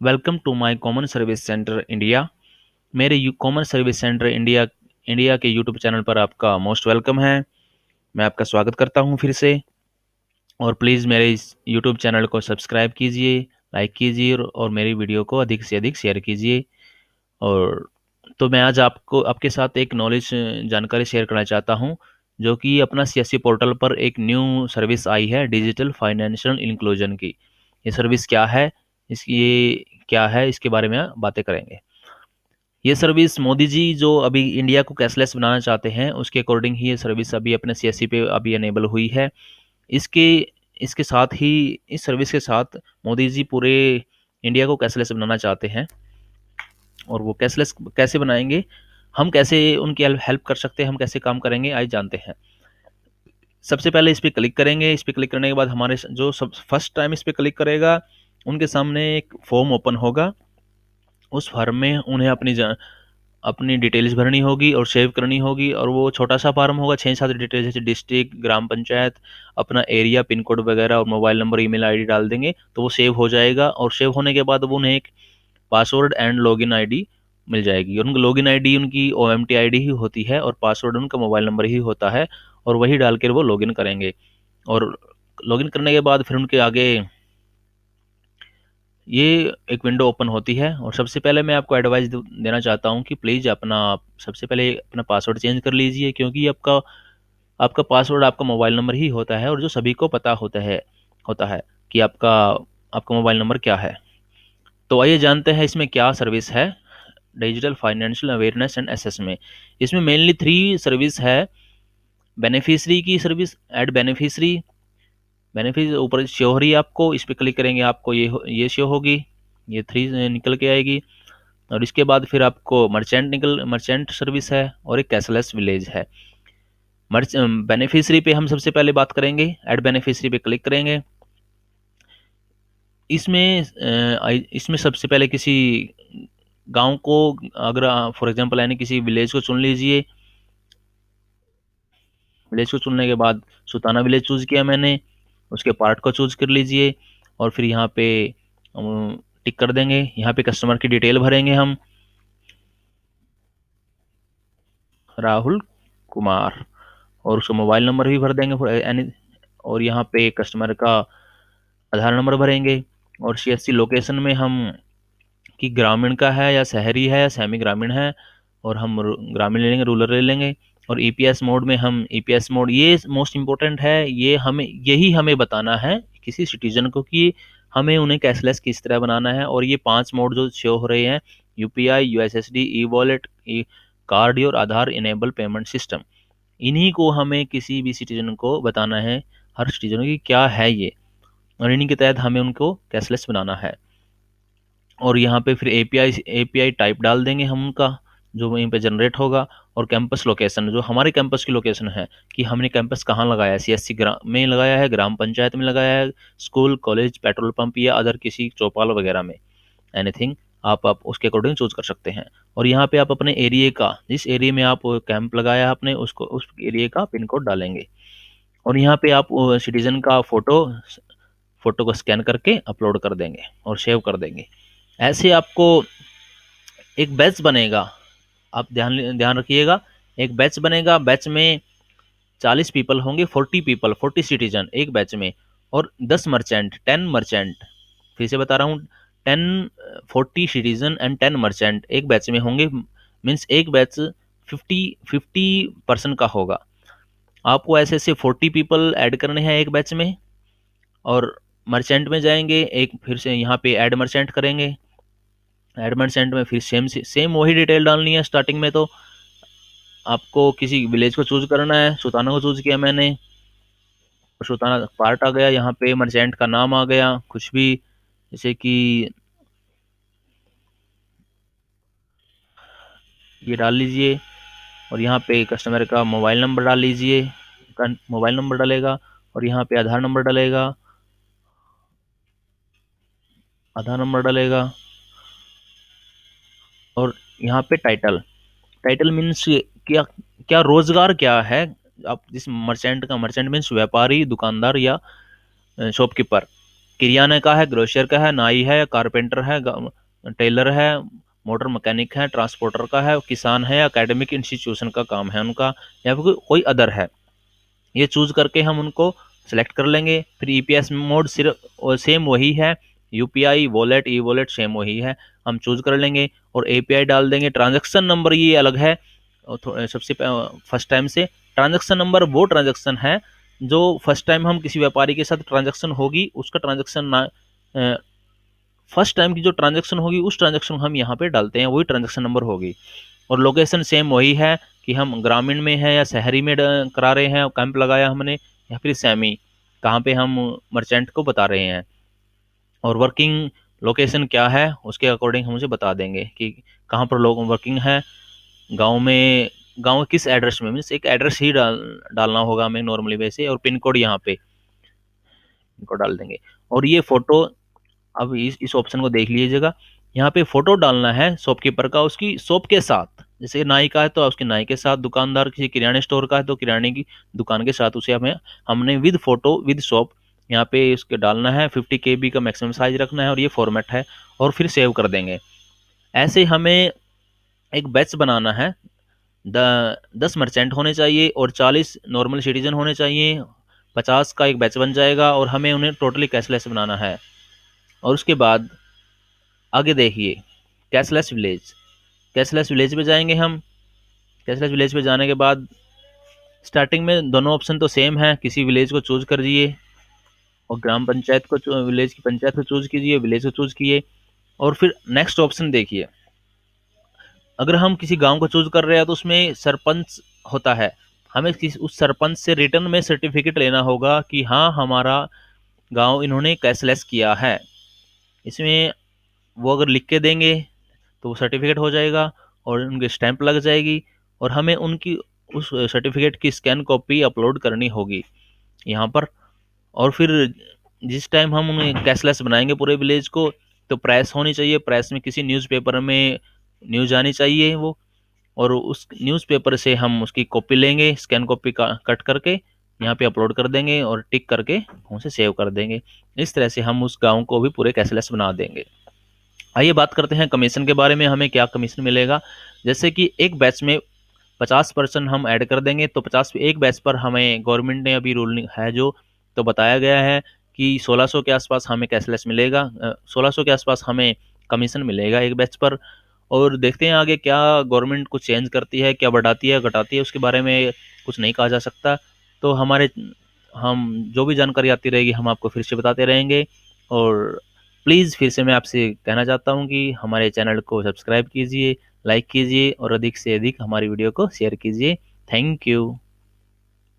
Welcome to my common service centre India. मेरे common service centre India India के YouTube channel पर आपका most welcome है। मैं आपका स्वागत करता हूं फिर से। और प्लीज़ मेरे इस यूट्यूब चैनल को सब्सक्राइब कीजिए, लाइक कीजिए और मेरी वीडियो को अधिक से अधिक शेयर कीजिए। और तो मैं आज आपको आपके साथ एक नॉलेज जानकारी शेयर करना चाहता हूं, जो कि अपना सीएससी पोर्टल पर एक न्यू सर्विस आई है, डिजिटल फाइनेंशियल इंक्लूजन की। ये सर्विस क्या है, ये क्या है, इसके बारे में बातें करेंगे। ये सर्विस मोदी जी जो अभी इंडिया को कैशलेस बनाना चाहते हैं, उसके अकॉर्डिंग ही ये सर्विस अभी अपने सीएससी पे अभी अनेबल हुई है। इसके इसके साथ ही, इस सर्विस के साथ मोदी जी पूरे इंडिया को कैशलेस बनाना चाहते हैं। और वो कैशलेस कैसे बनाएंगे, हम कैसे उनकी हेल्प कर सकते हैं, हम कैसे काम करेंगे, आइए जानते हैं। सबसे पहले इस पर क्लिक करेंगे। इस पर क्लिक करने के बाद हमारे जो सब फर्स्ट टाइम इस पर क्लिक करेगा, उनके सामने एक फॉर्म ओपन होगा। उस फॉर्म में उन्हें अपनी डिटेल्स भरनी होगी और सेव करनी होगी। और वो छोटा सा फार्म होगा, 6-7 डिटेल्स, जैसे डिस्ट्रिक्ट, ग्राम पंचायत, अपना एरिया, पिन कोड वगैरह और मोबाइल नंबर, ईमेल आईडी डाल देंगे तो वो सेव हो जाएगा। और सेव होने के बाद वो उन्हें एक पासवर्ड एंड लॉगिन आईडी मिल जाएगी। और उनकी लॉगिन आईडी उनकी ओएमटी आईडी ही होती है और पासवर्ड उनका मोबाइल नंबर ही होता है। और वही डाल कर वो लॉगिन करेंगे। और लॉगिन करने के बाद फिर उनके आगे ये एक विंडो ओपन होती है। और सबसे पहले मैं आपको एडवाइस देना चाहता हूँ कि प्लीज़ अपना सबसे पहले अपना पासवर्ड चेंज कर लीजिए, क्योंकि आपका आपका पासवर्ड आपका मोबाइल नंबर ही होता है, और जो सभी को पता होता है कि आपका आपका मोबाइल नंबर क्या है। तो आइए जानते हैं इसमें क्या सर्विस है। Digital financial awareness and assessment, इसमें मेनली 3 सर्विस है। बेनिफिशरी की सर्विस, ऐड बेनिफिशरी, बेनिफिट ऊपर शो हो रही है आपको। इस पर क्लिक करेंगे आपको ये शो होगी, ये 3 निकल के आएगी। और इसके बाद फिर आपको मर्चेंट सर्विस है और एक कैशलेस विलेज है। मर्च बेनिफिशरी पे हम सबसे पहले बात करेंगे। ऐड बेनिफिशरी पे क्लिक करेंगे। इसमें सबसे पहले किसी गांव को, अगर फॉर एग्जांपल यानी किसी विलेज को चुन लीजिए। विलेज को चुनने के बाद सुताना विलेज चूज़ किया मैंने, उसके पार्ट को चूज़ कर लीजिए। और फिर यहाँ पे टिक कर देंगे। यहाँ पे कस्टमर की डिटेल भरेंगे हम, राहुल कुमार, और उसका मोबाइल नंबर भी भर देंगे और यहाँ पे कस्टमर का आधार नंबर भरेंगे। और सीएससी लोकेशन में हम कि ग्रामीण का है या शहरी है या सेमी ग्रामीण है, और हम ग्रामीण ले लेंगे, रूरल ले लेंगे। और ईपीएस मोड में हम ईपीएस मोड, ये मोस्ट इम्पोर्टेंट है, यही हमें बताना है किसी सिटीजन को कि हमें उन्हें कैशलेस किस तरह बनाना है। और ये 5 मोड जो शो हो रहे हैं, यूपीआई, यूएसएसडी, ई वॉलेट, ई कार्ड और आधार इनेबल पेमेंट सिस्टम, इन्हीं को हमें किसी भी सिटीजन को बताना है, हर सिटीजन की क्या है ये। और इन्हीं के तहत हमें उनको कैशलेस बनाना है। और यहाँ पे फिर एपीआई टाइप डाल देंगे हम उनका, जो वहीं पे जनरेट होगा। और कैंपस लोकेशन, जो हमारे कैंपस की लोकेशन है कि हमने कैंपस कहाँ लगाया है, सीएससी में लगाया है, ग्राम पंचायत में लगाया है, स्कूल, कॉलेज, पेट्रोल पंप या अदर किसी चौपाल वगैरह में, एनीथिंग आप उसके अकॉर्डिंग चूज कर सकते हैं। और यहाँ पे आप अपने एरिया का, जिस एरिया में आप कैंप लगाया है आपने, उसको उस एरिया का पिन कोड डालेंगे। और यहाँ पे आप सिटीजन का फोटो को स्कैन करके अपलोड कर देंगे और सेव कर देंगे। ऐसे आपको एक बैच बनेगा। आप ध्यान ध्यान रखिएगा, एक बैच बनेगा। बैच में 40 पीपल होंगे, 40 पीपल, 40 सिटीजन एक बैच में। और 10 मर्चेंट, 10 मर्चेंट, फिर से बता रहा हूँ, 10 40 सिटीजन एंड 10 मर्चेंट एक बैच में होंगे। मीन्स एक बैच 50 का होगा। आपको ऐसे ऐसे 40 पीपल ऐड करने हैं एक बैच में। और मर्चेंट में जाएंगे, एक फिर से यहाँ पे ऐड मर्चेंट करेंगे। ऐड मर्चेंट में फिर सेम वही डिटेल डालनी है। स्टार्टिंग में तो आपको किसी विलेज को चूज करना है, सुताना को चूज किया मैंने, सुताना पार्ट आ गया, यहाँ पे मर्चेंट का नाम आ गया कुछ भी, जैसे कि ये डाल लीजिए। और यहाँ पे कस्टमर का मोबाइल नंबर डाल लीजिए, मोबाइल नंबर डालेगा। और यहाँ पे आधार नंबर डालेगा, आधार नंबर डालेगा। और यहाँ पे टाइटल, टाइटल मीन्स क्या, क्या रोजगार क्या है। आप जिस मर्चेंट का, मर्चेंट मीन्स व्यापारी, दुकानदार या शॉपकीपर, किराना का है, ग्रोशियर का है, नाई है, कारपेंटर है, टेलर है, मोटर मैकेनिक है, ट्रांसपोर्टर का है, किसान है, एकेडमिक इंस्टीट्यूशन का काम है उनका, या फिर कोई अदर है। ये चूज करके हम उनको सेलेक्ट कर लेंगे। फिर ईपीएस मोड सिर्फ सेम वही है, UPI wallet e wallet same वही है, हम चूज कर लेंगे और एपीआई डाल देंगे। ट्रांजैक्शन नंबर ये अलग है सबसे फर्स्ट टाइम से। ट्रांजैक्शन नंबर वो ट्रांजैक्शन है जो फर्स्ट टाइम हम किसी व्यापारी के साथ ट्रांजैक्शन होगी उसका ट्रांजैक्शन ना फर्स्ट टाइम की जो ट्रांजैक्शन होगी उस ट्रांजैक्शन हम यहाँ पे डालते हैं, वही ट्रांजैक्शन नंबर होगी। और लोकेशन सेम वही है कि हम ग्रामीण में है या शहरी में करा रहे हैं, कैंप लगाया हमने, या फिर सेमी कहाँ पे हम मर्चेंट को बता रहे हैं। और वर्किंग लोकेशन क्या है उसके अकॉर्डिंग हम उसे बता देंगे कि कहाँ पर लोग वर्किंग है, गांव में, गांव किस एड्रेस में, मीन्स एक एड्रेस ही डालना होगा हमें नॉर्मली वैसे, और पिन कोड यहाँ पे इनको डाल देंगे। और ये फोटो, अब इस ऑप्शन को देख लीजिएगा, यहाँ पे फोटो डालना है शॉपकीपर का उसकी शॉप के साथ। जैसे नाई का है तो उसके नाई के साथ, दुकानदार किसी किराने स्टोर का है तो किराने की दुकान के साथ उसे हमने विद फोटो विद शॉप यहाँ पे उसके डालना है। 50 KB का मैक्सिमम साइज रखना है और ये फॉर्मेट है, और फिर सेव कर देंगे। ऐसे हमें एक बैच बनाना है। 10 मर्चेंट होने चाहिए और 40 नॉर्मल सिटीजन होने चाहिए, 50 का एक बैच बन जाएगा, और हमें उन्हें टोटली कैशलेस बनाना है। और उसके बाद आगे देखिए, कैशलेस विलेज। कैशलेस विलेज पे जाएंगे हम। कैशलेस विलेज पे जाने के बाद स्टार्टिंग में दोनों ऑप्शन तो सेम है, किसी विलेज को चूज कर दीजिए और ग्राम पंचायत को, विलेज की पंचायत को चूज कीजिए, विलेज को चूज किए, और फिर नेक्स्ट ऑप्शन देखिए। अगर हम किसी गांव को चूज कर रहे हैं तो उसमें सरपंच होता है, हमें उस सरपंच से रिटर्न में सर्टिफिकेट लेना होगा कि हाँ हमारा गांव इन्होंने कैशलेस किया है। इसमें वो अगर लिख के देंगे तो वो सर्टिफिकेट हो जाएगा और उनकी स्टैंप लग जाएगी, और हमें उनकी उस सर्टिफिकेट की स्कैन कॉपी अपलोड करनी होगी यहाँ पर। और फिर जिस टाइम हम उन्हें कैशलेस बनाएंगे पूरे विलेज को, तो प्रेस होनी चाहिए, प्रेस में किसी न्यूज़पेपर में न्यूज़ आनी चाहिए वो, और उस न्यूज़पेपर से हम उसकी कॉपी लेंगे, स्कैन कॉपी का कट करके यहाँ पे अपलोड कर देंगे और टिक करके उसे सेव कर देंगे। इस तरह से हम उस गांव को भी पूरे कैशलेस बना देंगे। आइए बात करते हैं कमीशन के बारे में, हमें क्या कमीशन मिलेगा। जैसे कि एक बैच में 50% हम ऐड कर देंगे, तो 50 एक बैच पर हमें गवर्नमेंट ने अभी रूल है जो तो बताया गया है कि 1600 के आसपास हमें कैशलेस मिलेगा, 1600 के आसपास हमें कमीशन मिलेगा एक बैच पर। और देखते हैं आगे क्या गवर्नमेंट कुछ चेंज करती है, क्या बढ़ाती है घटाती है, उसके बारे में कुछ नहीं कहा जा सकता। तो हम जो भी जानकारी आती रहेगी हम आपको फिर से बताते रहेंगे। और प्लीज़ फिर से मैं आपसे कहना चाहता हूँ कि हमारे चैनल को सब्सक्राइब कीजिए, लाइक कीजिए और अधिक से अधिक हमारी वीडियो को शेयर कीजिए। Thank you.